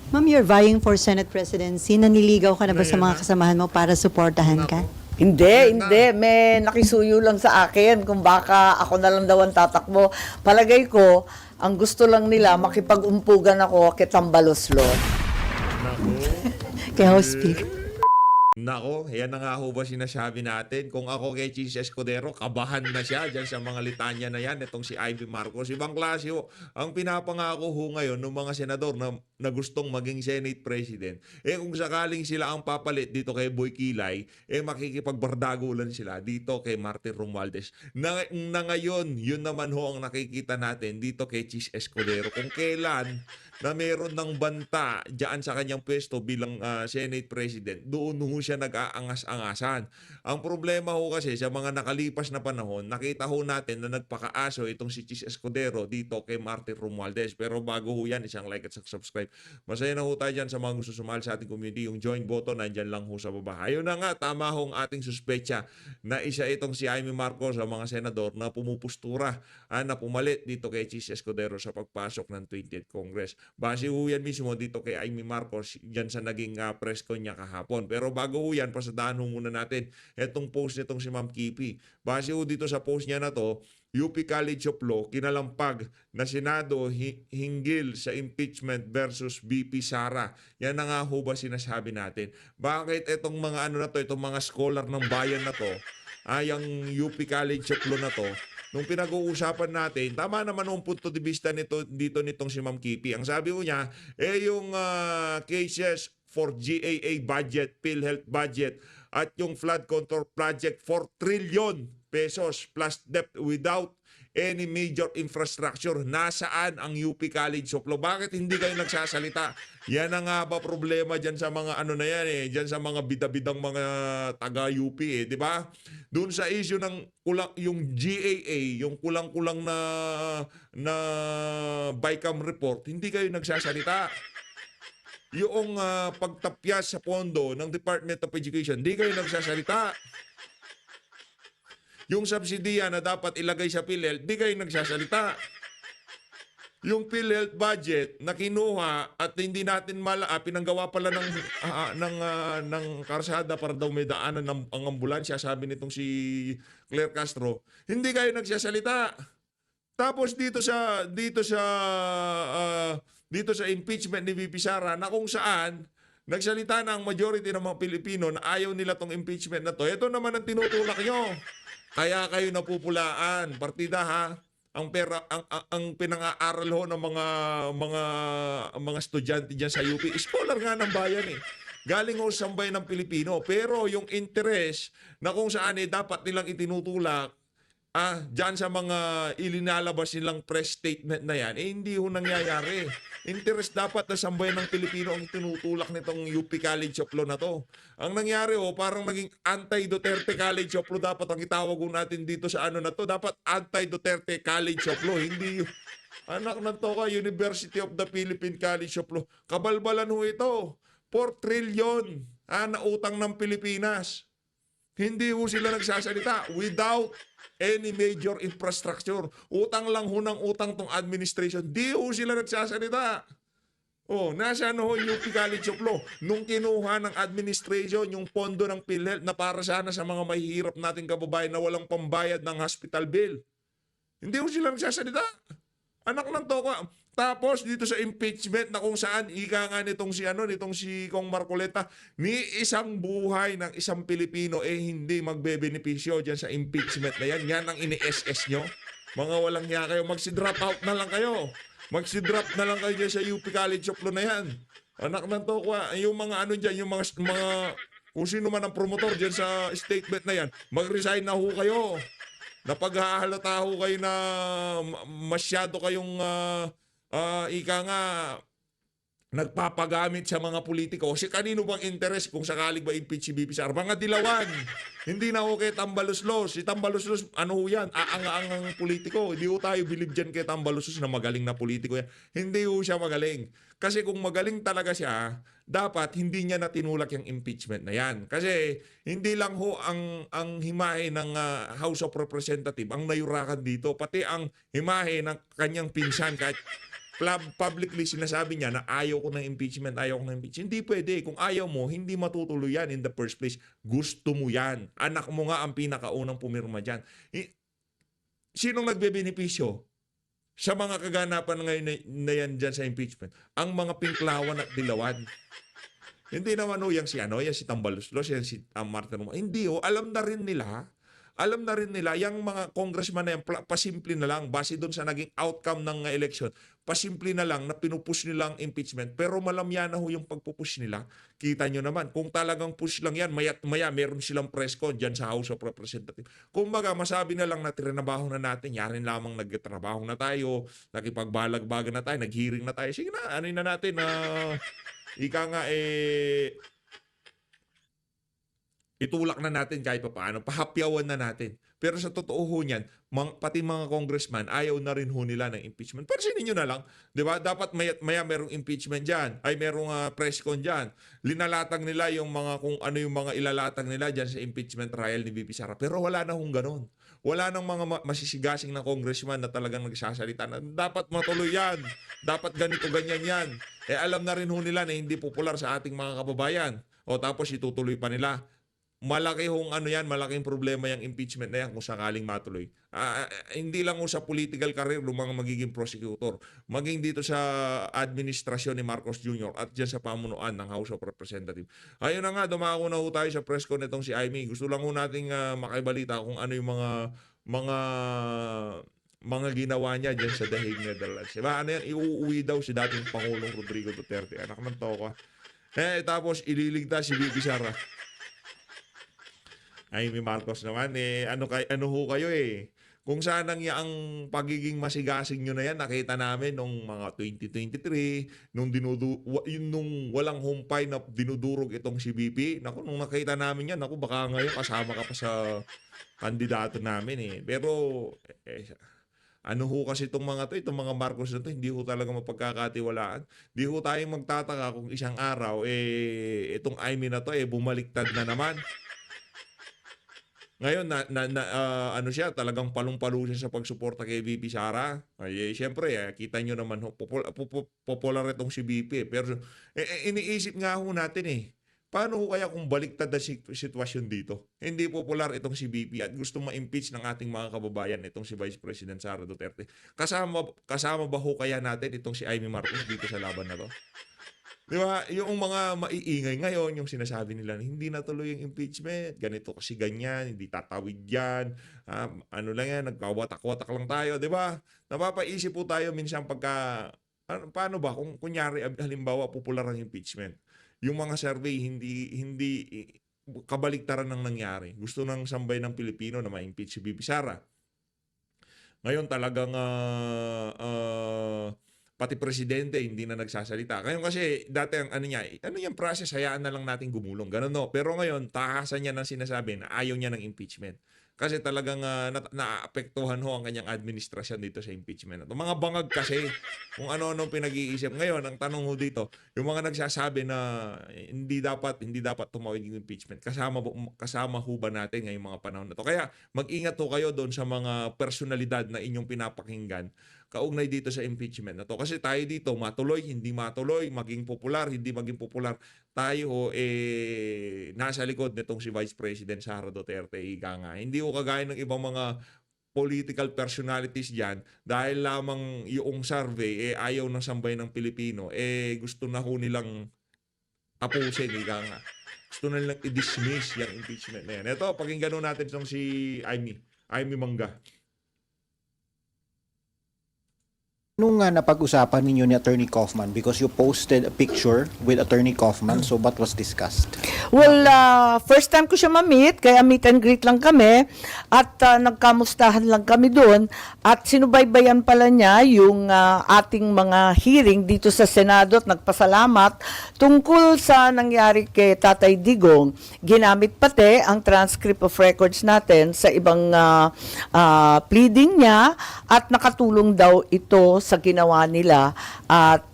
Ma'am, you're vying for Senate presidency. Naniligaw ka na ba sa Ayan mga na. kasamahan mo para suportahan ka? Hindi, Yan na. hindi. May nakisuyo lang sa akin kung baka ako na lang daw ang tatakbo. Palagay ko, ang gusto lang nila, makipag-umpugan ako kay Tambaloslo. Nako. Kay House Speaker. Nako, yan na nga ho ba sinasabi natin. Kung ako kay Chis Escudero, kabahan na siya dyan sa mga litanya na yan, itong si Ivy Marcos. Ibang klase ho. Ang pinapangako ho ngayon ng mga senador na gustong maging Senate President, kung sakaling sila ang papalit dito kay Boy Kilay, makikipagbardagulan sila dito kay Martin Romualdez. Na ngayon, yun naman ho ang nakikita natin dito kay Chis Escudero. Kung kailan na meron ng banta diyan sa kanyang pwesto bilang Senate President, doon ho siya nag-aangas-angasan. Ang problema ho kasi sa mga nakalipas na panahon, nakita ho natin na nagpakaaso itong si Chis Escudero dito kay Martin Romualdez. Pero bago ho yan, isang like at subscribe. Masaya na ho tayo dyan sa mga gusto sumali sa ating community. Yung join button, nandyan lang ho sa baba. Ayun na nga, tama ho ang ating suspecha na isa itong si Amy Marcos sa mga senador na pumupustura na pumalit dito kay Chis Escudero sa pagpasok ng 20th Congress. Base ho yan mismo dito kay Amy Marcos dyan sa naging press con niya kahapon. Pero bago ho yan, pasadaan ho muna natin itong post nitong si Ma'am Kipi. Base ho dito sa post niya na to, UP College of Law, kinalampag na Senado hinggil sa impeachment versus BP Sara. Yan na nga ho ba sinasabi natin. Bakit itong mga ano na to, itong mga scholar ng bayan na to, yung UP College of Law na to, nung pinag-uusapan natin, tama naman ang punto de vista dito nitong si Ma'am Kipi. Ang sabi ko niya, yung cases for GAA budget, PhilHealth budget, at yung flood control project, 4 trillion pesos plus debt without any major infrastructure. Nasaan ang UP College of Law? Bakit hindi kayo nagsasalita? Yan ang nga ba problema dyan sa mga ano na yan dyan sa mga bida-bidang mga taga-UP di ba? Doon sa issue ng yung GAA, yung kulang-kulang na BICAM report, hindi kayo nagsasalita. Yung pagtapyas sa pondo ng Department of Education, hindi kayo nagsasalita. Yung subsidiya na dapat ilagay sa PhilHealth, di kayo nagsasalita. Yung PhilHealth budget na kinuha at hindi natin pinanggawa pala ng karsada para daw may daanan ang ambulansya, sabi nitong si Claire Castro, hindi kayo nagsasalita. Tapos dito sa impeachment ni VP Sara na kung saan nagsalita na ang majority ng mga Pilipino na ayaw nila tong impeachment na to. Ito naman ang tinutulak nyo. Kaya kayo napupulaan, partida ha. Ang pera ang pinang-aaral ho ng mga estudyante diyan sa UP, scholar nga ng bayan Galing ho sa sambayan ng Pilipino, pero yung interest na kung saan dapat nilang itinutulak diyan sa mga ilinalabas nilang press statement na yan, hindi ho nangyayari. Interest dapat na sambayan ng Pilipino ang tinutulak nitong UP College of Law na to. Ang nangyari parang naging anti-Duterte College of Law dapat ang itawag natin dito sa ano na to. Dapat anti-Duterte College of Law. Hindi anak ng toka, University of the Philippine College of Law. Kabalbalan ho ito. 4 trillion na utang ng Pilipinas. Hindi ho sila nagsasalita without any major infrastructure. Utang lang ho ng utang tong administration. Di ho sila nagsasalita. Nasaan ho yung UP College of Law? Nung kinuha ng administration yung pondo ng PhilHealth na para sana sa mga mahihirap nating kababayan na walang pambayad ng hospital bill. Hindi ho sila nagsasalita. Anak ng toko. Tapos dito sa impeachment na kung saan ika nga nitong si Kong Marcoleta, ni isang buhay ng isang Pilipino hindi magbebenepisyo diyan sa impeachment na yan. Yan ang ini-SS nyo. Mga walang niya kayo. Magsi-drop out na lang kayo. Magsi-drop na lang kayo dyan sa UP College of Law na yan. Anak ng toko. Yung mga dyan, yung mga kung sino man ang promotor dyan sa statement na yan, mag-resign na ho kayo. Napaghahalata ho kayo na masyado kayong ika nga nagpapagamit sa mga politiko. Si kanino bang interest kung sakaling ba impeach si BP Sara? Mga dilawan. Hindi na ho kay Tambaloslos. Si Tambaloslos, yan? Ang politiko. Hindi ho tayo believe dyan kay Tambaloslos na magaling na politiko yan. Hindi ho siya magaling. Kasi kung magaling talaga siya, dapat hindi niya natinulak yung impeachment na yan. Kasi hindi lang ho ang himahe ng House of Representatives ang nayurakan dito. Pati ang himahe ng kanyang pinsan publicly sinasabi niya na ayaw ko ng impeachment, ayaw ko ng impeachment. Hindi pwede. Kung ayaw mo, hindi matutuloy yan in the first place. Gusto mo yan. Anak mo nga ang pinakaunang pumirma dyan. Sinong nagbebenepisyo sa mga kaganapan ngayon na yan dyan sa impeachment? Ang mga pinklawan at dilawan. Hindi naman yan si yan si Tambaluslos, yan si Martin Romualdez. Hindi alam na rin nila. Alam na rin nila, yung mga congressman na yan, pasimple na lang, base doon sa naging outcome ng election, pasimple na lang na pinupush nila ang impeachment, pero malamya na yung pagpupush nila. Kita nyo naman, kung talagang push lang yan, maya meron silang press con dyan sa House of Representatives. Kung baga, masabi na lang na trinabaho na natin, yarin lamang nagtrabaho na tayo, nakipagbalagbagan na tayo, nag-hearing na tayo. Sige na, ano na natin, ika nga itulak na natin kahit pa paano, pahapyawan na natin. Pero sa totoo ho niyan, pati mga congressman, ayaw na rin ho nila ng impeachment. Pansinin nyo na lang, di ba? Dapat maya merong impeachment dyan, ay merong press con dyan. Linalatag nila yung mga, kung ano yung mga ilalatag nila dyan sa impeachment trial ni VP Sara. Pero wala na hong ganun. Wala nang mga masisigasing na congressman na talagang nagsasalita na dapat matuloy yan. Dapat ganito, ganyan yan. Alam na rin ho nila na hindi popular sa ating mga kababayan. O tapos itutuloy pa nila. Malaki hong malaking problema yung impeachment na yan kung sakaling matuloy. Hindi lang sa political career ng mga magiging prosecutor, maging dito sa administrasyon ni Marcos Jr. at dyan sa pamunuan ng House of Representatives. Ayun na nga, dumako na ho tayo sa press con nitong si Amy. Gusto lang ho nating makibalita kung ano yung mga ginawa niya dyan sa The Hague, Netherlands. Diba? Ano yan? Iuuwi daw si dating Pangulong Rodrigo Duterte. Anak ng toka. Tapos ililigtas si VP Sara. Amy Marcos naman ano ho kayo kung saan ang pagiging masigasing nyo na yan nakita namin nung mga 2023 nung walang humpay na dinudurog itong si BP. Naku, nung nakita namin yan, baka ngayon kasama ka pa sa kandidato namin pero ano ho kasi itong mga Marcos na to, hindi ho talaga mapagkakatiwalaan. Hindi ho tayong magtataka kung isang araw itong Amy na to bumaliktad na naman. Ngayon, siya, talagang palong-palo siya sa pagsuporta kay VP Sara. Siyempre, kita nyo naman, popular itong si VP. Pero iniisip nga ho natin paano ho kaya kung baliktad na sitwasyon dito? Hindi popular itong si VP at gusto ma-impeach ng ating mga kababayan itong si Vice President Sara Duterte. Kasama ba ho kaya natin itong si Amy Marcos dito sa laban na to? Di ba? Yung mga maiingay ngayon, yung sinasabi nila na hindi natuloy yung impeachment, ganito kasi ganyan, hindi tatawid yan, lang yan, nagkawatak-watak lang tayo, di ba? Napapaisip po tayo minsan paano ba kung kunyari, halimbawa, popular ang impeachment. Yung mga survey, hindi kabaliktaran ng nangyari. Gusto ng sambay ng Pilipino na ma-impeach si VP Sara. Ngayon talagang pati presidente hindi na nagsasalita. Ngayon kasi dati ang yung process, hayaan na lang natin gumulong. Ganun no. Pero ngayon, tahasan niya ng sinasabi na ayaw niya ng impeachment. Kasi talagang naapektuhan ho ang kanyang administrasyon dito sa impeachment. Mga bangag kasi, kung ano-ano pinag-iisip. Ngayon, ang tanong ho dito, yung mga nagsasabi na hindi dapat tumawid yung impeachment, kasama ho ba natin ngayong mga panahon na to? Kaya mag-ingat ho kayo doon sa mga personalidad na inyong pinapakinggan kaugnay dito sa impeachment na to. Kasi tayo dito, matuloy, hindi matuloy, maging popular, hindi maging popular, tayo nasa likod nitong si Vice President Sara Duterte. Hindi ko kagaya ng ibang mga political personalities dyan, dahil lamang yung survey, ayaw ng sambay ng Pilipino, gusto na ho nilang tapusin, gusto na nilang i-dismiss yung impeachment na yan. Ito, pakinggan natin itong si Amy Mangga. Nung napag-usapan ninyo ni Attorney Kaufman, because you posted a picture with Attorney Kaufman, so what was discussed? Well, first time ko siya ma-meet, kaya meet and greet lang kami at nagkamustahan lang kami doon at sinubaybayan pala niya yung ating mga hearing dito sa Senado at nagpasalamat tungkol sa nangyari kay Tatay Digong. Ginamit pati ang transcript of records natin sa ibang pleading niya at nakatulong daw ito sa ginawa nila at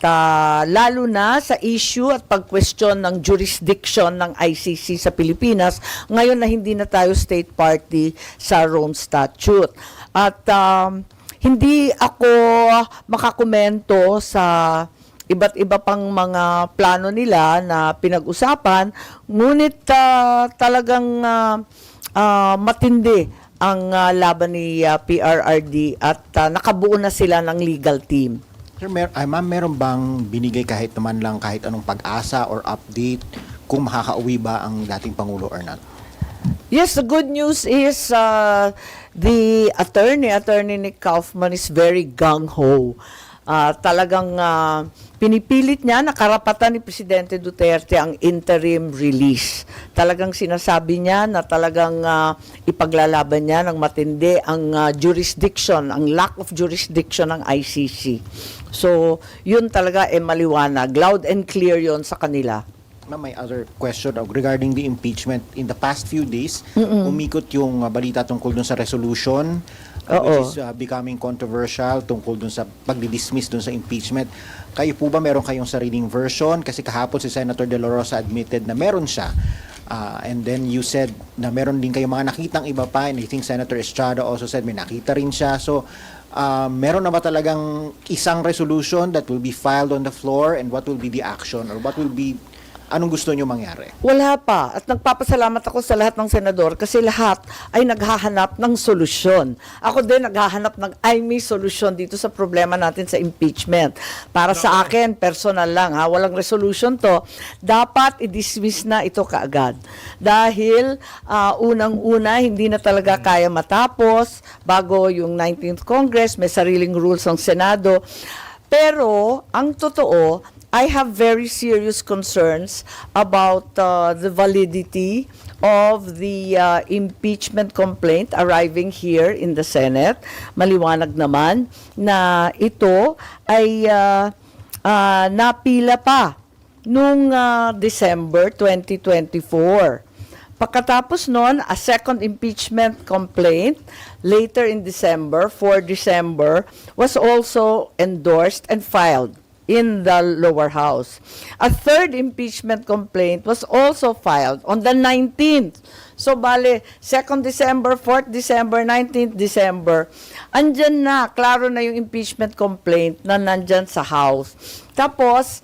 lalo na sa issue at pag-question ng jurisdiction ng ICC sa Pilipinas ngayon na hindi na tayo state party sa Rome Statute. At hindi ako makakomento sa iba't iba pang mga plano nila na pinag-usapan, ngunit talagang matindi ang laban ni PRRD at nakabuo na sila ng legal team. Sir, ma'am, meron bang binigay kahit naman lang kahit anong pag-asa or update kung makakauwi ba ang dating Pangulo or not? Yes, the good news is the attorney Nick Kaufman is very gung-ho. Talagang pinipilit niya na karapatan ni Presidente Duterte ang interim release. Talagang sinasabi niya na talagang ipaglalaban niya ng matindi ang jurisdiction, ang lack of jurisdiction ng ICC. So, yun talaga maliwanag. Loud and clear yun sa kanila. Ma'am, may other question regarding the impeachment. In the past few days, umikot yung balita tungkol dun sa resolution, which is becoming controversial tungkol dun sa pagdi-dismiss dun sa impeachment. Kayo po ba meron kayong sariling version? Kasi kahapon si Senator De La Rosa admitted na meron siya. And then you said na meron din kayong mga nakitang iba pa, and I think Senator Estrada also said may nakita rin siya. So, meron na ba talagang isang resolution that will be filed on the floor, and what will be the action, or what will be, anong gusto nyo mangyari? Wala pa. At nagpapasalamat ako sa lahat ng senador kasi lahat ay naghahanap ng solusyon. Ako din naghahanap ng may solusyon dito sa problema natin sa impeachment. Para sa akin, personal lang, walang resolution to. Dapat i-dismiss na ito kaagad. Dahil unang-una, hindi na talaga kaya matapos bago yung 19th Congress, may sariling rules ang Senado. Pero, ang totoo, I have very serious concerns about the validity of the impeachment complaint arriving here in the Senate. Maliwanag naman na ito ay napila pa noong December 2024. Pagkatapos noon, a second impeachment complaint later in December, 4 December, was also endorsed and filed in the lower house. A third impeachment complaint was also filed on the 19th. So, bale, 2nd December, 4th December, 19th December, andyan na, klaro na yung impeachment complaint na nandyan sa house. Tapos,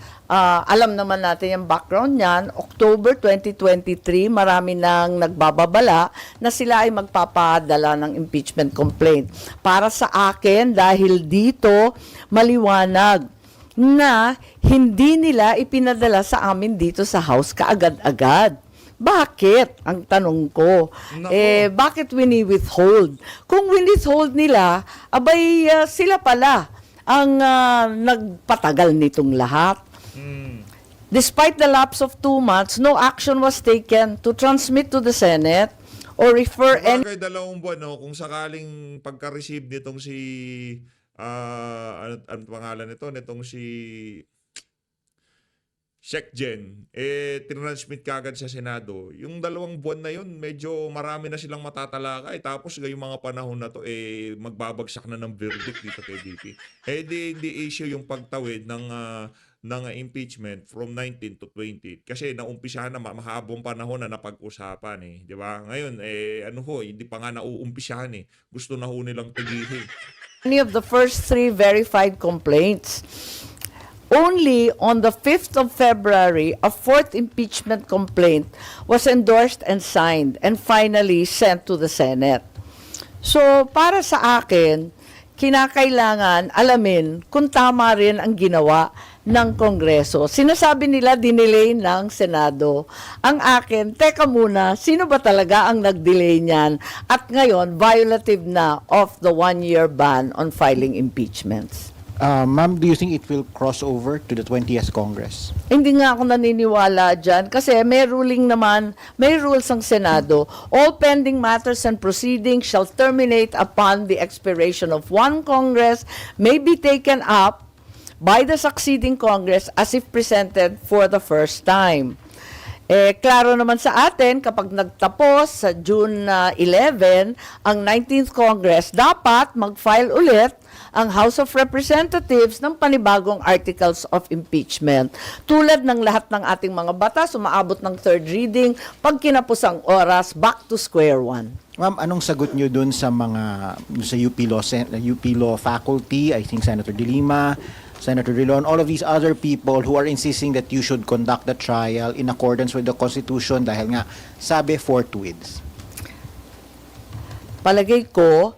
alam naman natin yung background niyan, October 2023, marami nang nagbababala na sila ay magpapadala ng impeachment complaint. Para sa akin, dahil dito, maliwanag na hindi nila ipinadala sa amin dito sa house kaagad-agad. Bakit? Ang tanong ko. Bakit wini-withhold? Kung wini-withhold nila, abay sila pala ang nagpatagal nitong lahat. Despite the lapse of 2 months, no action was taken to transmit to the Senate or refer any... Bagay 2 buwan, no? Kung sakaling pagka-receive nitong si... ano pangalan nito? Nitong si Shekjen, tinransmit kagad sa Senado. Yung 2 buwan na yun, medyo marami na silang matatalakay. Tapos ngayong mga panahon na to, magbabagsak na ng verdict dito kay VP. Di issue yung pagtawid ng impeachment from 19 to 20. Kasi naumpisahan na mahabang panahon na napag-usapan di ba? Ngayon hindi pa nga nauumpisahan Gusto na ho nilang tigihin. Any of the first 3 verified complaints. Only on the 5th of February, a 4th impeachment complaint was endorsed and signed and finally sent to the Senate. So, para sa akin, kinakailangan alamin kung tama rin ang ginawa ng Kongreso. Sinasabi nila dinelay ng Senado. Ang akin, teka muna, sino ba talaga ang nag-delay niyan? At ngayon, violative na of the 1-year ban on filing impeachments. Ma'am, do you think it will cross over to the 20th Congress? Hindi nga ako naniniwala dyan kasi may ruling naman, may rules ang Senado. All pending matters and proceedings shall terminate upon the expiration of 1 Congress, may be taken up by the succeeding Congress as if presented for the first time. Klaro naman sa atin, kapag nagtapos sa June 11, ang 19th Congress, dapat mag-file ulit ang House of Representatives ng panibagong articles of impeachment. Tulad ng lahat ng ating mga batas, umaabot ng third reading, pag kinapos ang oras, back to square one. Ma'am, anong sagot nyo dun sa mga sa UP Law faculty, I think Senator De Lima, Senator Rilon, all of these other people who are insisting that you should conduct the trial in accordance with the Constitution dahil nga sabi forthwith? Palagay ko,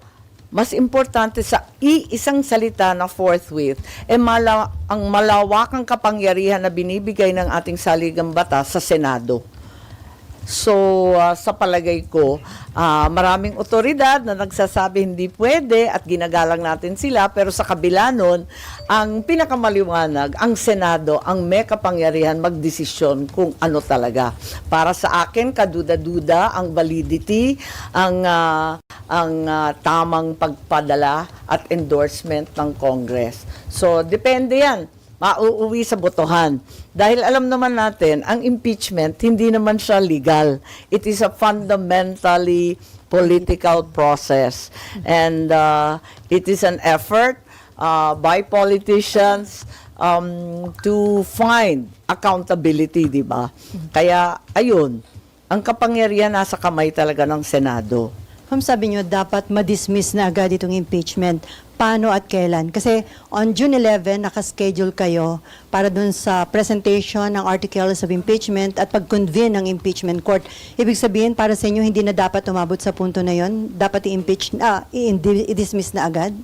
mas importante sa iisang salita na forthwith, ang malawakang kapangyarihan na binibigay ng ating saligang batas sa Senado. So, sa palagay ko, maraming otoridad na nagsasabi hindi pwede at ginagalang natin sila, pero sa kabila nun, ang pinakamaliwanag, ang Senado, ang may kapangyarihan magdesisyon kung ano talaga. Para sa akin, kaduda-duda ang validity, ang tamang pagpadala at endorsement ng Congress. So, depende yan. Mauuwi sa botohan. Dahil alam naman natin, ang impeachment, hindi naman siya legal. It is a fundamentally political process. And it is an effort by politicians to find accountability, di ba? Kaya, ayun, ang kapangyarihan nasa kamay talaga ng Senado. Ma'am, sabi nyo, dapat ma-dismiss na agad itong impeachment. Paano at kailan? Kasi on June 11, nakaschedule kayo para dun sa presentation ng articles of impeachment at pag-convene ng impeachment court. Ibig sabihin, para sa inyo, hindi na dapat umabot sa punto na yon? Dapat i-dismiss na agad?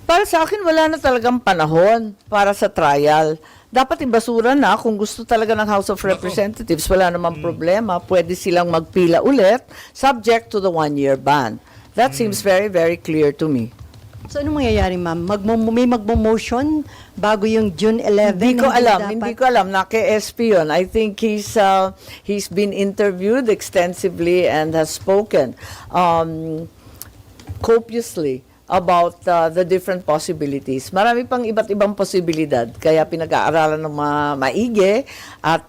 Para sa akin, wala na talagang panahon para sa trial. Dapat ibasura na kung gusto talaga ng House of Representatives. Wala namang problema. Pwede silang magpila ulit subject to the 1-year ban. That seems very, very clear to me. So, anong mangyayari, ma'am? May magmo-motion bago yung June 11? Hindi ko alam. Naki-SP yun. I think he's been interviewed extensively and has spoken copiously about the different possibilities. Marami pang iba't ibang posibilidad, kaya pinag-aaralan ng maigi at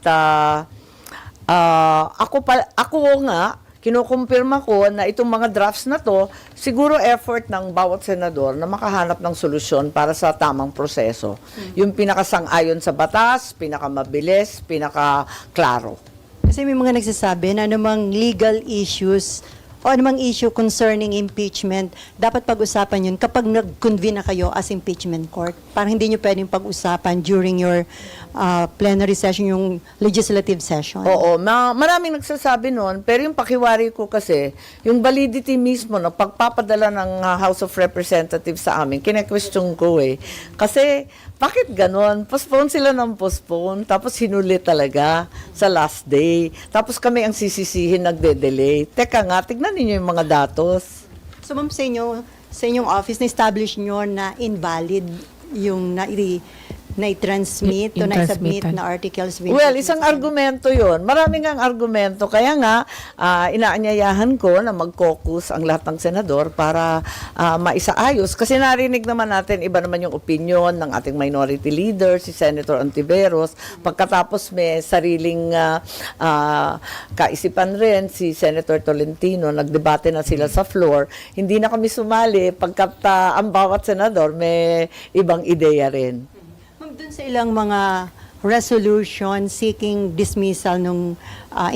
ako nga kinukumpirma ko na itong mga drafts na to, siguro effort ng bawat senador na makahanap ng solusyon para sa tamang proseso. Yung pinakasang-ayon sa batas, pinakamabilis, pinakaklaro. Kasi may mga nagsasabi na anumang legal issues o anumang issue concerning impeachment, dapat pag-usapan yun kapag nag-convene na kayo as impeachment court. Parang hindi nyo pwedeng pag-usapan during your plenary session, yung legislative session. Oo, maraming nagsasabi noon, pero yung pakiwari ko kasi, yung validity mismo na pagpapadala ng House of Representatives sa amin, kine-question ko eh. Kasi, bakit ganon? Postpone sila ng postpone, tapos hinuli talaga sa last day. Tapos kami ang sisisihin, nagde-delay. Teka nga, tignan ninyo yung mga datos. So, ma'am, sa inyong office, na-establish nyo na invalid yung na-transmit o na-submit na articles. Well, isang argumento yon. Maraming ang argumento. Kaya nga, inaanyayahan ko na mag-caucus ang lahat ng senador para maisaayos. Kasi narinig naman natin, iba naman yung opinion ng ating minority leader, si Senator Ontiveros. Pagkatapos may sariling kaisipan rin, si Senator Tolentino, nagdebate na sila sa floor. Hindi na kami sumali pagkat ang bawat senador may ibang ideya rin. Dun sa ilang mga resolution seeking dismissal ng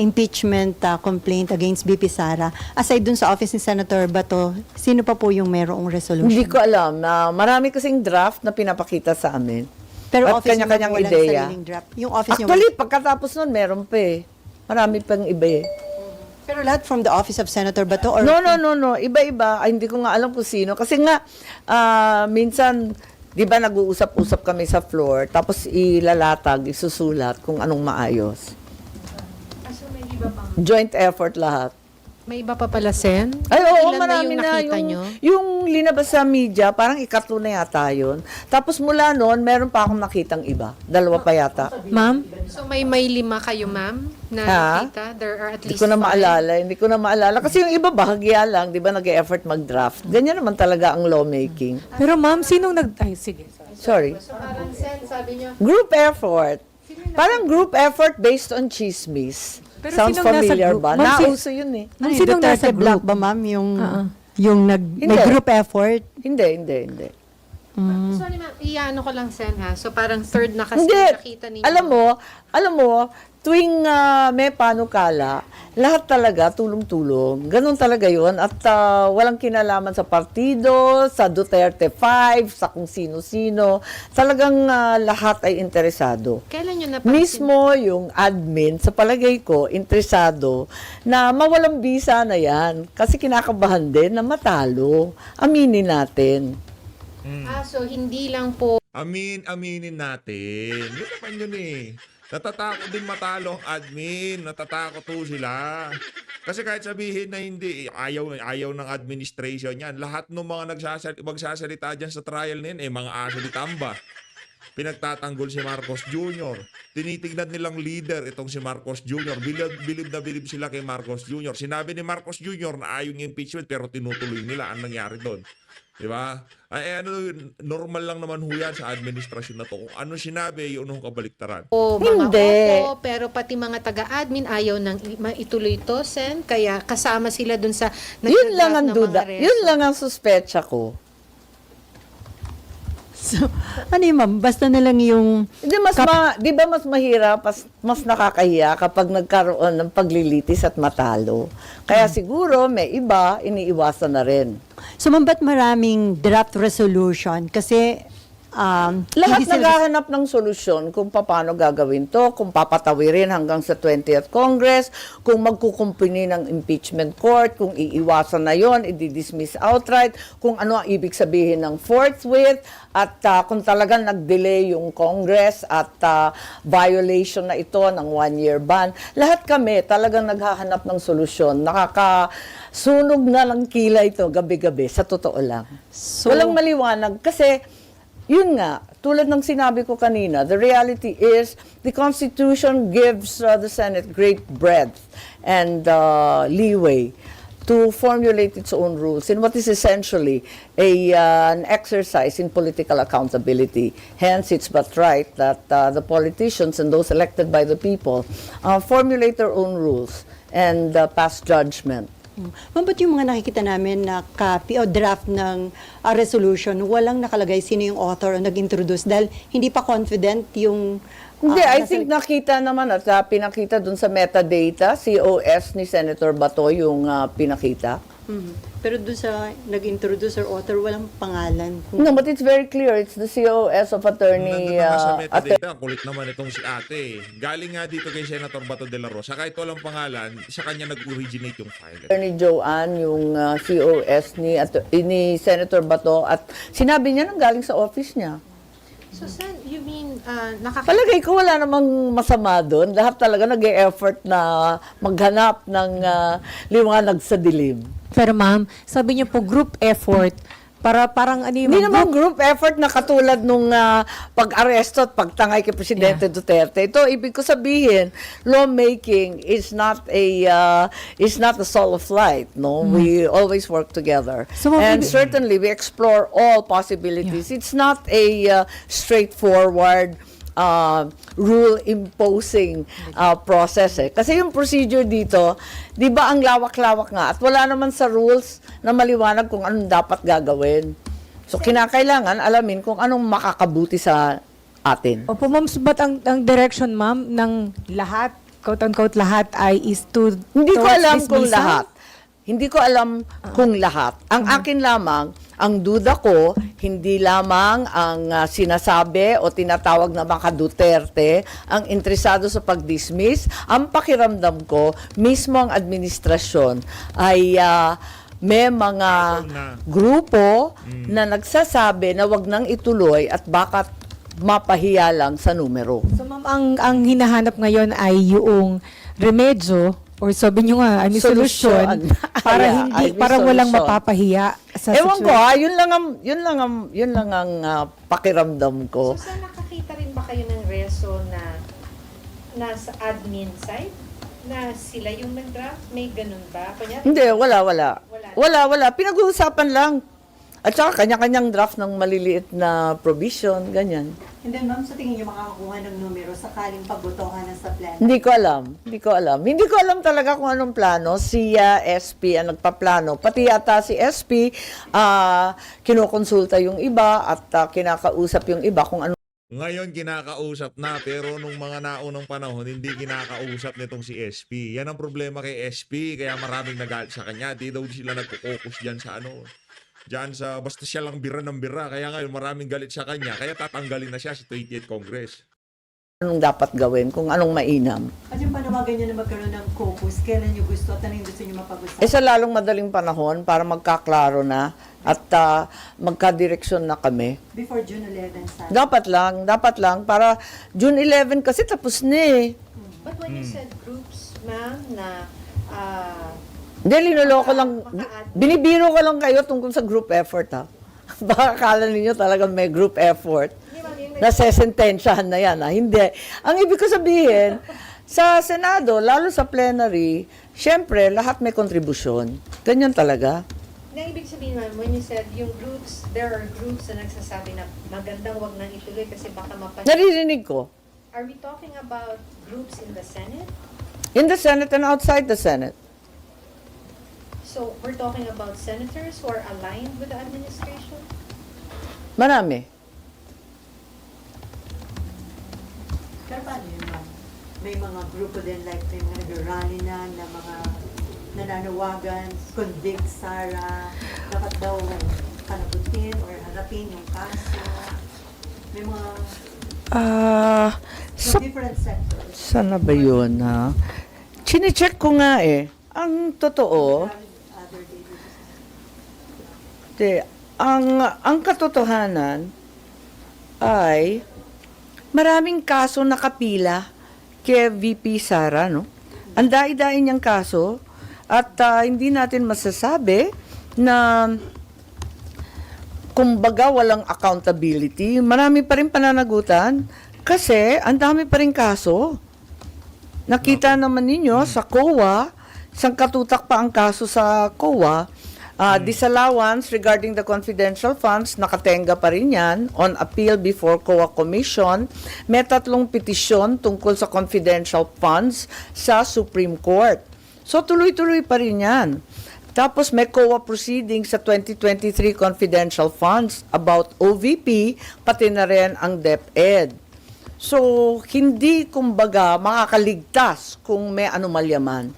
impeachment complaint against BP Sara, aside dun sa office ni Senator Bato, sino pa po yung merong resolution? Hindi ko alam. Marami kasing draft na pinapakita sa amin. Pero at office kanya-kanyang niyo walang ideya. sariling draft. Yung office niyo Actually, pagkatapos nun, meron pa eh. Marami pang iba eh. pero lahat from the office of Senator Bato? Or No. Iba-iba. Ay, hindi ko nga alam kung sino. Kasi nga, minsan, di ba nag-uusap-usap kami sa floor, tapos ilalatag, isusulat kung anong maayos. So, may iba pang... Joint effort lahat. May iba pa pala, Sen? Ay, oo, Ilan marami na na. yung nakita nyo? Yung linabas sa media, parang ikatlo na yata yun. Tapos mula noon, meron pa akong nakitang iba. Dalawa pa yata. Ma'am? So, may 5 kayo, ma'am, na Ha? nakita? There are at Hindi least ko na 5. maalala. Hindi ko na maalala. Kasi yung iba, bahagya lang. Di ba, nag-e-effort mag-draft. Ganyan naman talaga ang lawmaking. Pero ma'am, sinong Ay, sige. Sorry. So, parang, Sen, sabi nyo, Group effort. Parang group effort based on chismis. Pero Sounds sinong nasa familiar group? ba? Ma'am, Nauso yun eh. Ano yung Sinong Duterte nasa Black group? ba, ma'am? Yung may Hindi. group effort? Hindi. Sorry ma'am, iano ko lang Sen ha. So parang third na kasi Hindi. nakita ninyo. Alam mo, tuwing may panukala, lahat talaga tulong-tulong. Ganon talaga yun. At walang kinalaman sa partido, sa Duterte 5, sa kung sino-sino. Talagang lahat ay interesado. Kailan nyo napansin? Mismo yung admin, sa palagay ko, interesado na mawalang bisa na yan. Kasi kinakabahan din na matalo. Aminin natin. So hindi lang po Aminin natin. Yun naman yun eh. Natatakot din matalo ang admin. Natatakot po sila. Kasi kahit sabihin na hindi, ayaw ng administration yan. Lahat ng mga magsasalita dyan sa trial na yan, mga aso ni Tamba. Pinagtatanggol si Marcos Jr. Tinitignan nilang leader itong si Marcos Jr. Bilib na bilib sila kay Marcos Jr. Sinabi ni Marcos Jr. na ayaw yung impeachment pero tinutuloy nila. Ang nangyari doon? Diba? Normal lang naman ho yan sa administrasyon na to. Kung ano sinabi, yun ang kabaliktaran. po mga Hindi. opo, pero pati mga taga-admin ayaw nang maituloy to, Sen. Kaya kasama sila dun sa Yun lang ang ng mga duda. reso. Yun lang ang suspecha ko. So, ano yun, ma'am? Basta na lang yung... Hindi di ba mas mahirap, mas nakakahiya kapag nagkaroon ng paglilitis at matalo. Kaya siguro may iba iniiwasan na rin. So, ma'am, ba't maraming draft resolution? Kasi, Lahat hindi sila- naghahanap ng solusyon kung paano gagawin to, kung papatawirin hanggang sa 20th Congress, kung magkukumpuni ng impeachment court, kung iiwasan na yon, i-dismiss outright, kung ano ang ibig sabihin ng forthwith, at kung talagang nag-delay yung Congress at violation na ito ng 1-year ban. Lahat kami talagang naghahanap ng solusyon. Nakakasunog na ng kilay ito gabi-gabi, sa totoo lang. So- Walang maliwanag kasi yun nga, tulad ng sinabi ko kanina, the reality is the Constitution gives the Senate great breadth and leeway to formulate its own rules in what is essentially an exercise in political accountability. Hence, it's but right that the politicians and those elected by the people formulate their own rules and pass judgment. Ma'am, ba't yung mga nakikita namin na copy o draft ng resolution, walang nakalagay sino yung author o nag-introduce dahil hindi pa confident yung... Hindi, I think nakita naman at pinakita dun sa metadata, COS ni Senator Bato yung pinakita. Pero doon sa nag-introduce or author, walang pangalan. No, but it's very clear. It's the COS of Nandun Attorney... naman sa metadata, ang kulit naman itong si ate. Galing nga dito kay Senator Bato de la Rosa. Kahit walang pangalan, sa kanya nag-originate yung file. Attorney Joanne, yung COS ni Senator Bato, at sinabi niya nang galing sa office niya. So Sen, you mean Palagay ko wala namang masama doon. Lahat talaga nag-e-effort na maghanap ng liwanag sa dilim. Pero ma'am, sabi niyo po group effort para parang ano yung Hindi naman group effort na katulad nung pag-aresto at pagtangay kay Presidente Duterte. Ito, ibig ko sabihin, lawmaking is not a solo flight, no? We always work together. So, ma'am, and certainly we explore all possibilities. It's not a straightforward rule imposing process eh. Kasi yung procedure dito, 'di ba ang lawak-lawak nga at wala naman sa rules na maliwanag kung anong dapat gagawin. So kinakailangan alamin kung anong makakabuti sa atin. Opo ma'am, but ang direction ma'am ng lahat, quote-unquote lahat ay is to Hindi ko towards alam kung dismissal? lahat. Hindi ko alam kung lahat. Ang akin lamang, ang duda ko, hindi lamang ang sinasabi o tinatawag na mga Duterte ang interesado sa pag-dismiss. Ang pakiramdam ko, mismo ang administrasyon ay may mga grupo na nagsasabi na wag nang ituloy at baka mapahiya lang sa numero. So ma'am, ang hinahanap ngayon ay yung remedyo or sabi niyo nga, ano solusyon para Yeah, hindi may para walang solusyon. mapapahiya sa Ewan ko situation. yun lang ang pakiramdam ko. So saan nakakita rin ba kayo ng reso na nasa admin side? Na sila yung nag-draft? May ganun ba? Kunyari, Hindi, wala. Pinag-uusapan lang. At saka kanya-kanyang draft ng maliliit na provision, ganyan. And then, ma'am, sa tingin niyo makakakuha ng numero sakaling pagbotohan ng sa plan? Hindi ko alam. Hindi ko alam talaga kung anong plano. Si SP ang nagpaplano. Pati yata si SP, kinukonsulta yung iba at kinakausap yung iba kung ano. Ngayon kinakausap na, pero nung mga naunang panahon hindi kinakausap nitong si SP. Yan ang problema kay SP, kaya maraming nagalit sa kanya. Di daw sila nagpo-focus diyan sa diyan sa basta siya lang bira ng bira. Kaya ngayon maraming galit sa kanya, kaya tatanggalin na siya sa 28th Congress. Anong dapat gawin, kung anong mainam. At yung panawagan niyo na magkaroon ng caucus, kailan niyo gusto at anong gusto niyo mapag-usapan? Sa lalong madaling panahon para magkaklaro na at magkadireksyon na kami. Before June 11, sana. Dapat lang para June 11 kasi tapos na eh. But when you said groups, ma'am, na Hindi, linuloko lang. Binibiro ko lang kayo tungkol sa group effort ha. Baka akala ninyo talagang may group effort. Hindi, ma'am, yung Nasesentensyahan na yan ha. Hindi. Ang ibig ko sabihin, sa Senado, lalo sa plenary, syempre, lahat may kontribusyon. Ganyan talaga. na ibig sabihin, ma'am, when you said yung groups, there are groups na nagsasabi na magandang wag nang ituloy kasi baka Naririnig ko. Are we talking about groups in the Senate? In the Senate and outside the Senate. So, we're talking about senators who are aligned with the administration? Marami. Pero paano yun, ma'am? May mga grupo din, like may mga nag-rally na mga nananawagan, convict Sara, dapat daw panagutin or harapin yung kaso. May mga Sa different sectors. sana ba yun, ha? Chine-check ko nga eh. Ang totoo, Other day, ang katotohanan ay maraming kaso nakapila kay VP Sara, no? Ang dai-dai niyang kaso at hindi natin masasabi na kumbaga walang accountability. Marami pa rin pananagutan kasi ang dami pa rin kaso. Nakita naman ninyo sa COA, sangkatutak pa ang kaso sa COA, disallowance regarding the confidential funds, nakatenga pa rin yan on appeal before COA Commission. May 3 petisyon tungkol sa confidential funds sa Supreme Court. So tuloy-tuloy pa rin yan. Tapos may COA proceedings sa 2023 confidential funds about OVP, pati na rin ang DepEd. So, hindi kumbaga makakaligtas kung may anomalya man.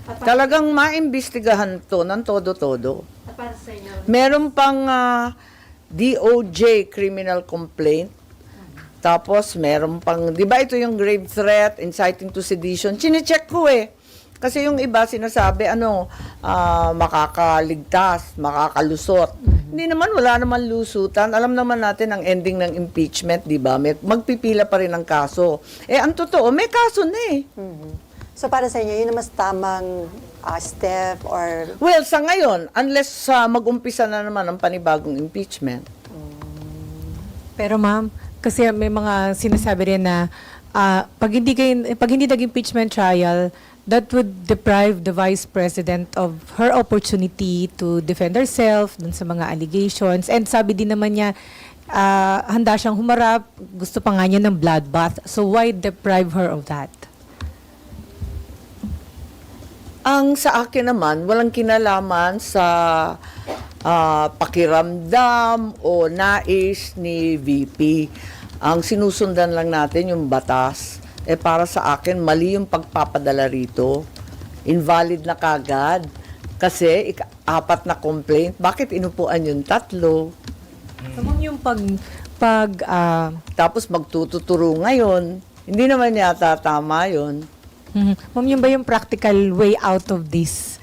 Talagang maimbestigahan to ng todo-todo. At para sa inyo, Meron pang DOJ criminal complaint. Tapos meron pang, di ba ito yung grave threat, inciting to sedition? Chine-check ko eh. Kasi yung iba sinasabi, makakaligtas, makakalusot. Hindi naman, wala naman lusutan. Alam naman natin ang ending ng impeachment, di ba? Magpipila pa rin ang kaso. Ang totoo, may kaso na eh. so para sa inyo, yun ang mas tamang step or Well, sa ngayon, unless mag-umpisa na naman ang panibagong impeachment. Pero ma'am, kasi may mga sinasabi rin na pag hindi nag-impeachment trial, that would deprive the Vice President of her opportunity to defend herself dun sa mga allegations. And sabi din naman niya, handa siyang humarap, gusto pa nga niya ng bloodbath. So why deprive her of that? Ang sa akin naman, walang kinalaman sa pakiramdam o nais ni VP. Ang sinusundan lang natin yung batas. Para sa akin, mali yung pagpapadala rito. Invalid na kagad. Kasi 4 na complaint. Bakit inupuan yung 3? So ma'am, yung Tapos magtututuro ngayon. Hindi naman yata tama yun. Ma'am, yun ba yung practical way out of this?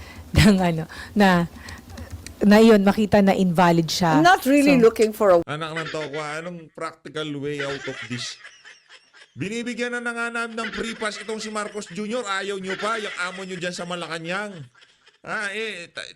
Na yun, makita na invalid siya. I'm not really So, looking for a Anak ng tokwa, anong practical way out of this? Binibigyan na nga namin ng free pass itong si Marcos Jr. Ayaw nyo pa, yung amo nyo dyan sa Malacanang.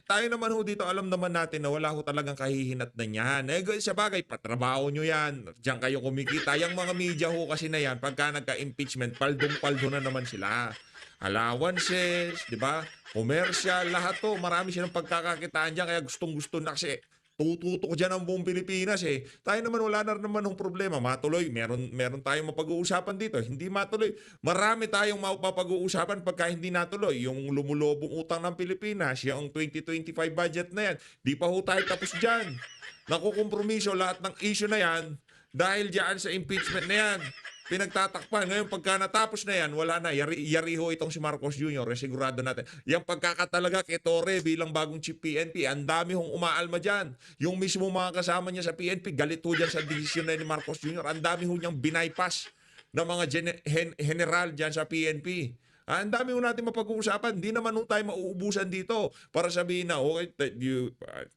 Tayo naman ho dito, alam naman natin na wala ho talagang kahihinat na yan. Sa bagay, patrabaho nyo yan. Diyan kayo kumikita. Yung mga media ho kasi na yan, pagka nagka-impeachment, paldong-paldo na naman sila. Allowances, di ba? Commercial, lahat to. Marami silang pagkakakitaan dyan, kaya gustong-gusto na kasi tututok dyan ang buong Pilipinas eh. Tayo naman wala na naman ng problema. Matuloy, meron tayong mapag-uusapan dito. Hindi matuloy. Marami tayong mapapag-uusapan pagka hindi natuloy. Yung lumulobong utang ng Pilipinas, yung 2025 budget na yan. Di pa ho tayo tapos dyan. Nakukompromiso lahat ng issue na yan dahil dyan sa impeachment na yan. Pinagtatakpan. Ngayon, pagka natapos na yan, wala na. Yari ho itong si Marcos Jr. Sigurado natin. Yung pagkakatalaga kay Torre bilang bagong chief PNP, ang dami hong umaalma dyan. Yung mismo mga kasama niya sa PNP, galit ho dyan sa desisyon na ni Marcos Jr. Ang dami ho niyang binaypass ng mga general dyan sa PNP. Ang dami ho natin mapag-uusapan. Hindi naman ho tayo mauubusan dito para sabihin na, okay,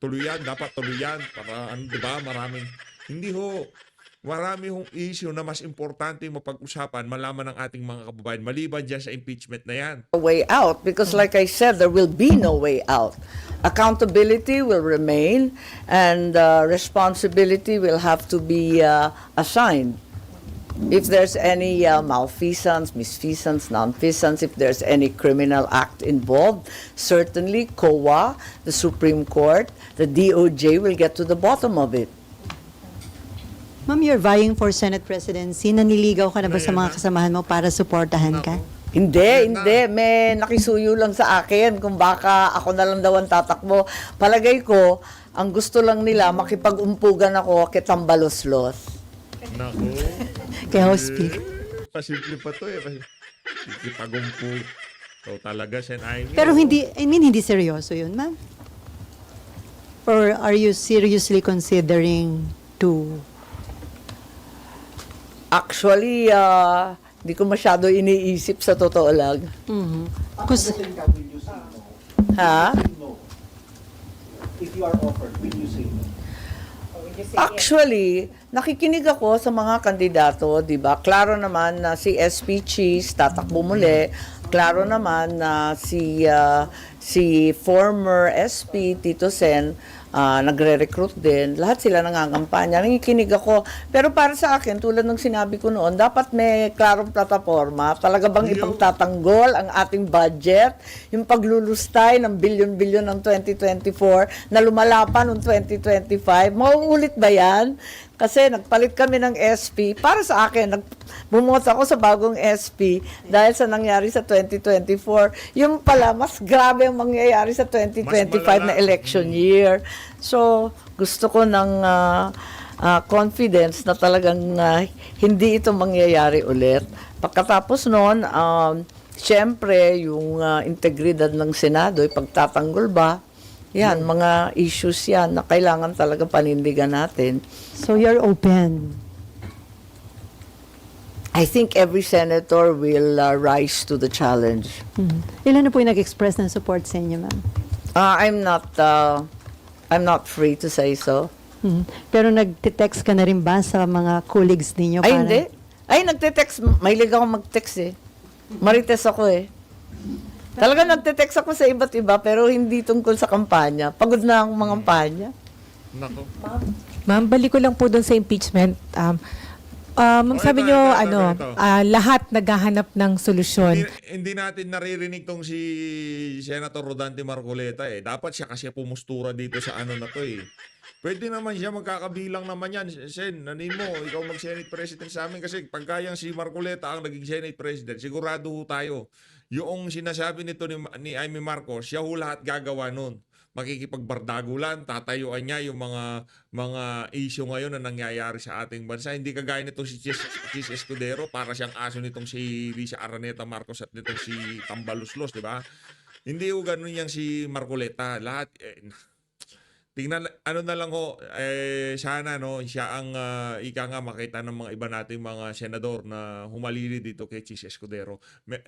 tuloy yan, dapat tuloy yan. Para, diba, maraming. Hindi ho. Marami hong issue na mas importante mapag-usapan, malaman ng ating mga kababayan, maliban dyan sa impeachment na yan. A way out, because like I said, there will be no way out. Accountability will remain, and responsibility will have to be assigned. If there's any malfeasance, misfeasance, nonfeasance, if there's any criminal act involved, certainly COA, the Supreme Court, the DOJ will get to the bottom of it. Ma'am, you're vying for Senate presidency. Naniligaw ka na ba sa mga kasamahan mo para suportahan ka? Hindi. May nakisuyo lang sa akin kung baka ako na lang daw ang tatakbo. Palagay ko, ang gusto lang nila, makipag-umpugan ako kay Tambaloslos. Naku. Kay House Speaker. Pasimple pa to eh. Ikipagumpo. So talaga, Sen Ivy. Pero hindi, I mean, hindi seryoso yun, ma'am? Or are you seriously considering to... Actually, hindi ko masyado iniisip sa totoo lang. Kus- Will you say no? Ha? No. If you are offered, will you say no? Actually, nakikinig ako sa mga kandidato, 'di ba? Klaro naman na si SP Cheese tatakbo muli. Klaro naman na si former SP Tito Sen nagre-recruit din. Lahat sila nangangampanya. Nakikinig ako. Pero para sa akin, tulad ng sinabi ko noon, dapat may klarong plataforma. Talaga bang ipagtatanggol ang ating budget? Yung paglulustay ng bilyon-bilyon ng 2024 na lumalapan ng 2025, mauulit ba yan? Kasi nagpalit kami ng SP. Para sa akin, bumoto ako sa bagong SP dahil sa nangyari sa 2024. Yung pala, mas grabe ang mangyayari sa 2025 na election year. So, gusto ko ng confidence na talagang hindi ito mangyayari ulit. Pagkatapos noon, siyempre, yung integridad ng Senado, ipagtatanggol ba? Yan, mga issues yan na kailangan talaga panindigan natin. So you're open? I think every senator will rise to the challenge. Ilan na po yung nag-express ng support sa inyo, ma'am? I'm not free to say so. Pero nag-text ka na rin ba sa mga colleagues ninyo? Ay, hindi. Ay, nagte-text. Mahilig ako mag-text eh. Marites ako eh. Talaga nagte-text ako sa iba't iba pero hindi tungkol sa kampanya. Pagod na akong mga kampanya. Naku. Ma'am, balik ko lang po doon sa impeachment. Ma'am, sabi ito, nyo, ito. lahat naghahanap ng solusyon. Hindi natin naririnig tong si Senator Rodante Marcoleta eh. Dapat siya kasi pumustura dito sa ano na to eh. Pwede naman siya, magkakabilang naman yan. Sen, nanin mo, ikaw mag-Senate President sa amin kasi pagkayang si Marcoleta ang naging Senate President, sigurado ho tayo. Yung sinasabi nito ni Amy Marcos, siya ho lahat gagawa nun. Makikipagbardagulan, tatayuan niya yung mga issue ngayon na nangyayari sa ating bansa. Hindi kagaya nitong si Chis Escudero, para siyang aso nitong si Lisa Araneta Marcos at nitong si Tambaloslos, di ba? Hindi ho ganun yang si Marcoleta. Lahat, tingnan, ano na lang ho, sana no, siya ang ika nga makita ng mga iba nating mga senador na humalili dito kay Chis Escudero.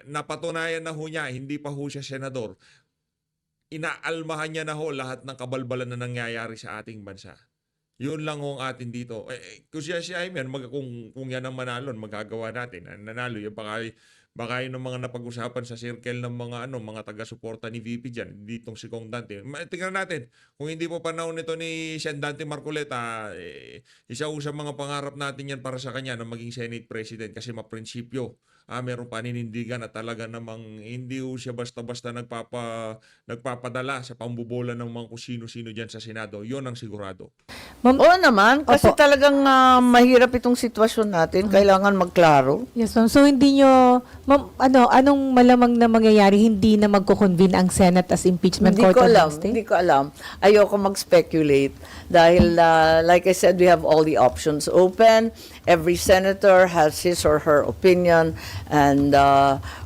Napatunayan na ho niya, hindi pa ho siya senador. Inaalmahan niya na ho lahat ng kabalbalan na nangyayari sa ating bansa. Yun lang ho ang atin dito. Kung siya yan, kung yan ang manalo, magagawa natin. Nanalo, yung baka yun ang mga napag-usapan sa circle ng mga taga-suporta ni VP dyan, ditong si Kong Dante. Tingnan natin, kung hindi po panahon nito ni Sen Dante Marcoleta, isa sa mga pangarap natin yan para sa kanya na maging Senate President kasi maprinsipyo meron paninindigan na talaga namang hindi ho siya basta-basta nagpapadala sa pambubola ng mga kung sino-sino dyan sa Senado. Yon ang sigurado. Ma'am, Oo naman, kasi Opo. talagang mahirap itong sitwasyon natin. Kailangan magklaro. yes, ma'am. So, hindi nyo, ma'am, anong malamang na mangyayari, hindi na magko-convene ang Senate as impeachment Hindi court ko on alam, Wednesday? hindi ko alam. Ayoko mag-speculate dahil like I said, we have all the options open. Every senator has his or her opinion and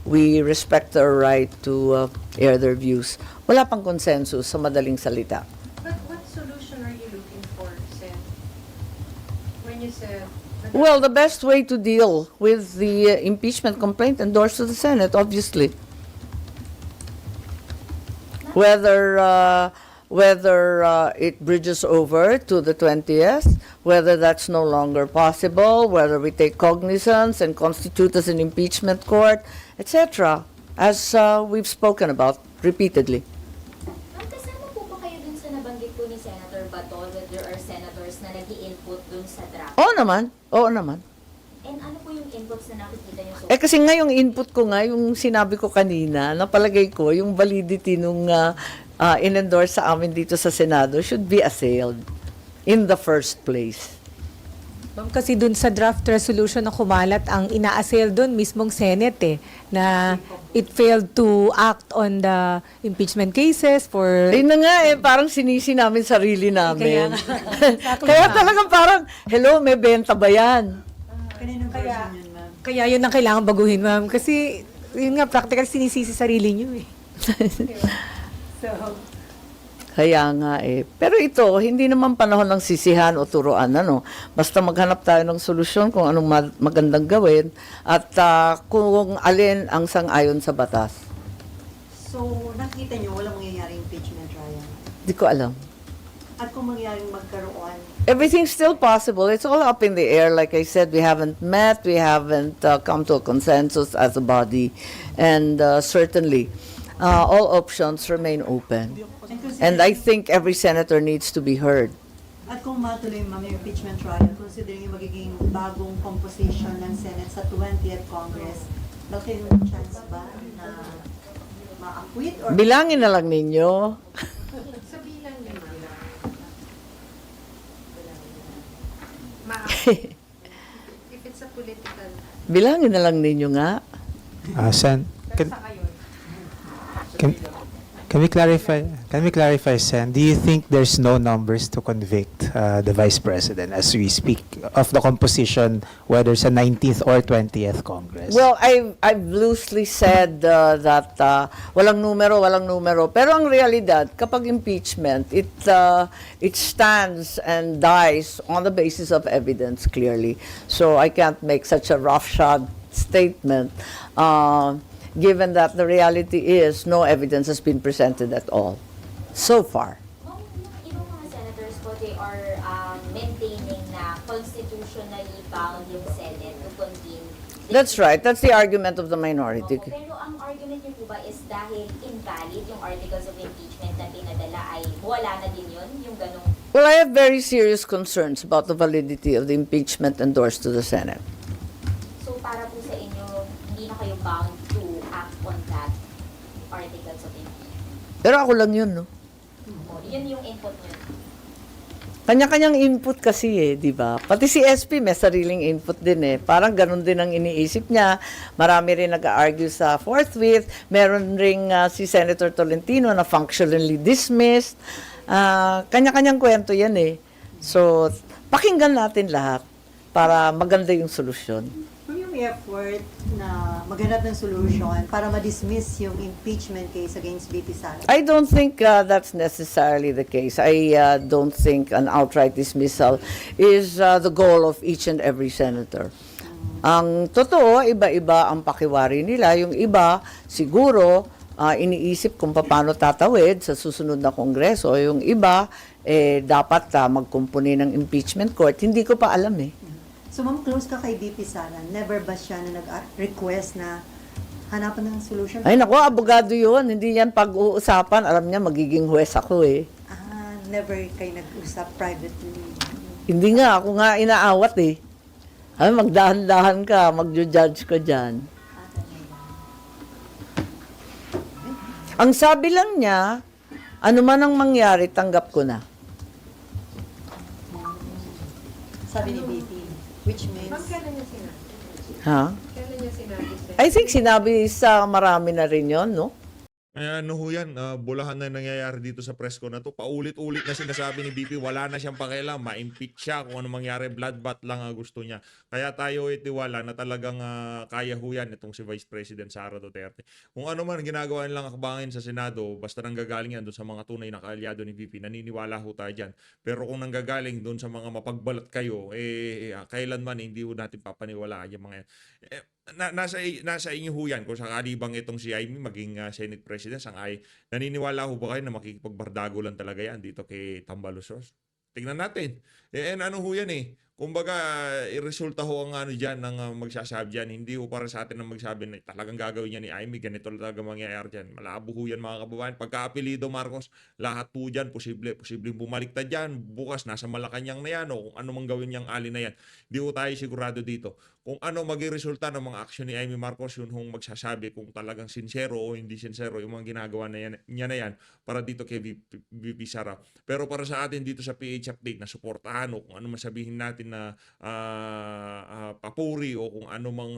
we respect their right to air their views. Wala pang consensus sa madaling salita. But what solution are you looking for, Sen? When you said... Well, the best way to deal with the impeachment complaint endorsed to the Senate, obviously. Whether it bridges over to the 20th, whether that's no longer possible, whether we take cognizance and constitute as an impeachment court, etc., as we've spoken about repeatedly. Ma'am, kasama po ba kayo dun sa nabanggit po ni Senator Bato that there are senators na nag-i-input dun sa draft? Oo naman, oo naman. And ano po yung inputs na nakikita niyo so Kasi nga yung input ko nga, yung sinabi ko kanina, napalagay ko, yung validity nung in-endorse sa amin dito sa Senado should be assailed in the first place. Ma'am, kasi dun sa draft resolution na kumalat, ang ina-assail dun mismong Senate na it failed to act on the impeachment cases for... Ayun na nga parang sinisi namin sarili namin. Kaya Kaya talagang parang, hello, may benta ba yan? Kaya yun ang kailangan baguhin, ma'am. Kasi, yun nga, practical sinisisi sarili nyo eh. So, Kaya nga Pero ito, hindi naman panahon ng sisihan o turuan, ano. Basta maghanap tayo ng solusyon kung anong magandang gawin at kung alin ang sang-ayon sa batas. So, nakita nyo, walang mangyayaring impeachment trial. Di ko alam. At kung mangyayaring magkaroon, Everything's still possible. It's all up in the air. Like I said, we haven't met. We haven't come to a consensus as a body. And certainly, all options remain open. And I think every senator needs to be heard. at kung matuloy ma'am yung impeachment trial, considering yung magiging bagong composition ng Senate sa 20th Congress, laki yung chance ba na ma-acquit or Bilangin na lang ninyo. Sa bilang naman, if it's a political... Bilangin na lang ninyo nga. Sen, can we clarify? Can we clarify, Sen? Do you think there's no numbers to convict the Vice President as we speak of the composition, whether sa 19th or 20th Congress? Well, I've loosely said that walang numero. Pero ang realidad, kapag impeachment, it stands and dies on the basis of evidence, clearly. So I can't make such a roughshod statement, given that the reality is no evidence has been presented at all so far. Ma'am, yung ibang mga senators po, they are maintaining na constitutionally bound yung Senate to convene. That's right. That's the argument of the minority. Opo, pero ang argument niyo po ba is dahil invalid yung articles of impeachment na pinadala ay wala na din yun, yung ganong... Well, I have very serious concerns about the validity of the impeachment endorsed to the Senate. So para po sa inyo, hindi na kayo bound to act on that articles of impeachment. Pero ako lang yun, no? O, yun yung input niyo. Kanya-kanyang input kasi di ba? Pati si SP may sariling input din Parang ganun din ang iniisip niya. Marami rin nag-argue sa forthwith. Meron ring si Senator Tolentino na functionally dismissed. Kanya-kanyang kwento yan So, pakinggan natin lahat para maganda yung solusyon. kung yung effort na maghanap ng solution para ma-dismiss yung impeachment case against VP Sara? I don't think that's necessarily the case. I don't think an outright dismissal is the goal of each and every senator. Ang totoo, iba-iba ang pakiwari nila. Yung iba, siguro, iniisip kung paano tatawid sa susunod na kongreso. Yung iba, dapat magkumpuni ng impeachment court. Hindi ko pa alam So ma'am, close ka kay VP Sara. Never ba siya na nag-request na hanapan ng solution? Ay nako, abogado yun. Hindi yan pag-uusapan. Alam niya, magiging huwes ako Never kayo nag-usap privately. Hindi nga, ako nga inaawat Ay, magdahan-dahan ka, magjo-judge ka dyan. Ang sabi lang niya, ano man ang mangyari, tanggap ko na. Sabi ni BP, which means... Ma'am, kailan niya sinabi? Ha? Kailan niya sinabi sa'yo? I think sinabi sa marami na rin yon, no? Kaya ano ho yan, bulahan na nangyayari dito sa press ko na to. Paulit-ulit na sinasabi ni BP, wala na siyang pakialam, ma-impeach siya kung ano mangyari, bloodbath lang ang gusto niya. Kaya tayo itiwala na talagang kaya ho yan itong si Vice President Sara Duterte. Kung ano man ginagawa nilang akbangin sa Senado, basta nanggagaling yan doon sa mga tunay na kaalyado ni BP, naniniwala ho tayo dyan. Pero kung nanggagaling doon sa mga mapagbalat kayo, kailanman hindi ho natin papaniwalaan yung mga yan. Nasa inyo ho yan kung sakali bang itong si Amy maging Senate President naniniwala ho ba kayo na makikipagbardago lang talaga yan dito kay Tambaluslos? Tingnan natin. Ano ho yan eh. Kumbaga, iresulta ho ang ano dyan ng magsasabi dyan. Hindi ho para sa atin ang magsabi na talagang gagawin niya ni Amy. Ganito talaga mangyayari dyan. Malabo ho yan mga kababayan. Pagka-apelido Marcos, lahat po dyan, posibleng bumaliktad dyan. Bukas, nasa Malacanang na yan o kung ano mang gawin niyang ali na yan. Hindi ho tayo sigurado dito. Kung ano maging resulta ng mga aksyon ni Amy Marcos, yun hong magsasabi kung talagang sincero o hindi sincero yung mga ginagawa na yan, niya na yan para dito kay VP Sara. Pero para sa atin dito sa PH Update na suportahan o kung ano masabihin natin na papuri o kung ano mang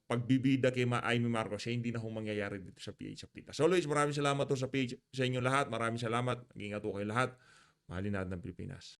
pagbibida kay Amy Marcos, hindi na hong mangyayari dito sa PH Update. As always, maraming salamat to sa inyo lahat. Maraming salamat. Mag-ingat po kayo lahat. Mahalin natin ng Pilipinas.